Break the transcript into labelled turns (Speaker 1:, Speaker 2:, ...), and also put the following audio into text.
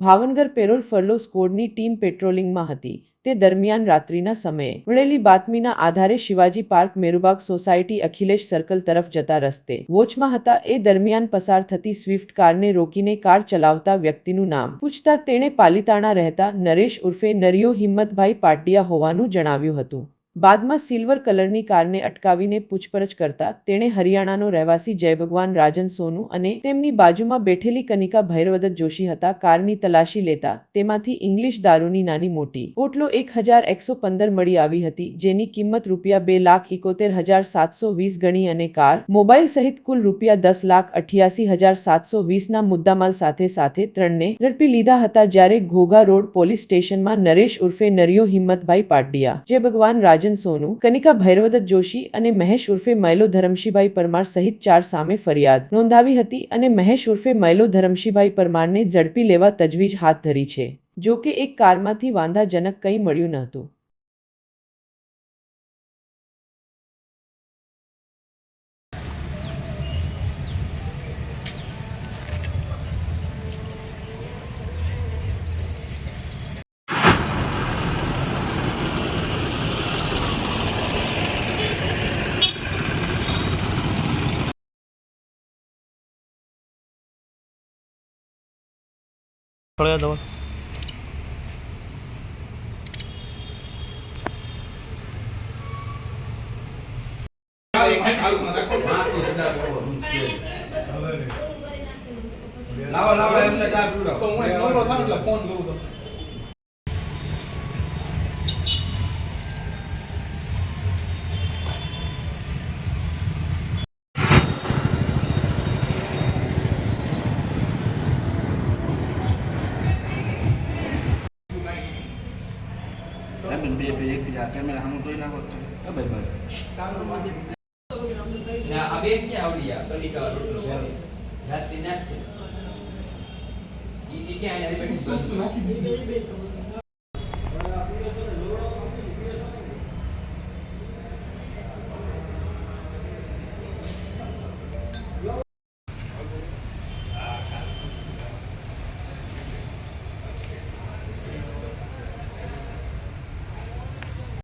Speaker 1: Bhavnagar parole furlough સ્કોડની team પેટ્રોલિંગમાં હતી તે દરમિયાન રાત્રિના સમયે મળેલી બાતમીના આધારે Shivaji park Merubag society Akhilesh circle તરફ જતા રસ્તે વોચમાં હતા એ દરમિયાન પસાર થતી સ્વિફ્ટ કારને રોકીને કાર ચલાવતા વ્યક્તિનું નામ પૂછતા તેણે પાલીતાણા રહેતા નરેશ ઉર્ફે નરિયો હિંમતભાઈ પાટિયા હોવાનું જણાવ્યું હતું। બાદમાં સિલ્વર કલરની કારને અટકાવીને પૂછપરછ કરતા તેણે હરિયાણાનો રહેવાસી જયભગવાન રાજન સોનુ અને તેમની બાજુમાં બેઠેલી કનિકા ભૈરવદત્ત જોશી હતા કારની તલાશી લેતા તેમાંથી ઇંગ્લિશ દારૂની નાની મોટી બોટલો 1115 મળી આવી હતી જેની કિંમત ₹2,71,720 ગણી અને કાર મોબાઈલ સહિત કુલ ₹10,88,720ના મુદ્દામાલ સાથે ત્રણને ઝડપી લીધા હતા। જ્યારે ઘોઘા રોડ પોલીસ સ્ટેશનમાં નરેશ ઉર્ફે નરિયો હિંમતભાઈ પાટિયા જયભગવાન રાજન સોનુ કનિકા ભૈરવદત્ત જોશી અને મહેશ ઉર્ફે મૈલો ધરમશીભાઈ પરમાર સહિત 4 સામે ફરિયાદ નોંધાવી હતી અને મહેશ ઉર્ફે મૈલો ધરમશીભાઈ પરમારને ઝડપી લેવા તજવીજ હાથ ધરી છે। જો કે એક કારમાંથી વાંધાજનક કંઈ મળ્યું ન હતું।
Speaker 2: पड़ गया दवा
Speaker 3: लावा लावा एमने जा पूरा तो હું નંબર થાનો એટલે ફોન કરું તો
Speaker 4: Ben bir एक कैमरा हम कोई ना होता है भाई भाई
Speaker 3: ના આ બેન ક્યાં આવડી આ કલિકા રોડ રાત દિન છે ઈ ક્યાં આની બેઠી બંધ નાખી દીધી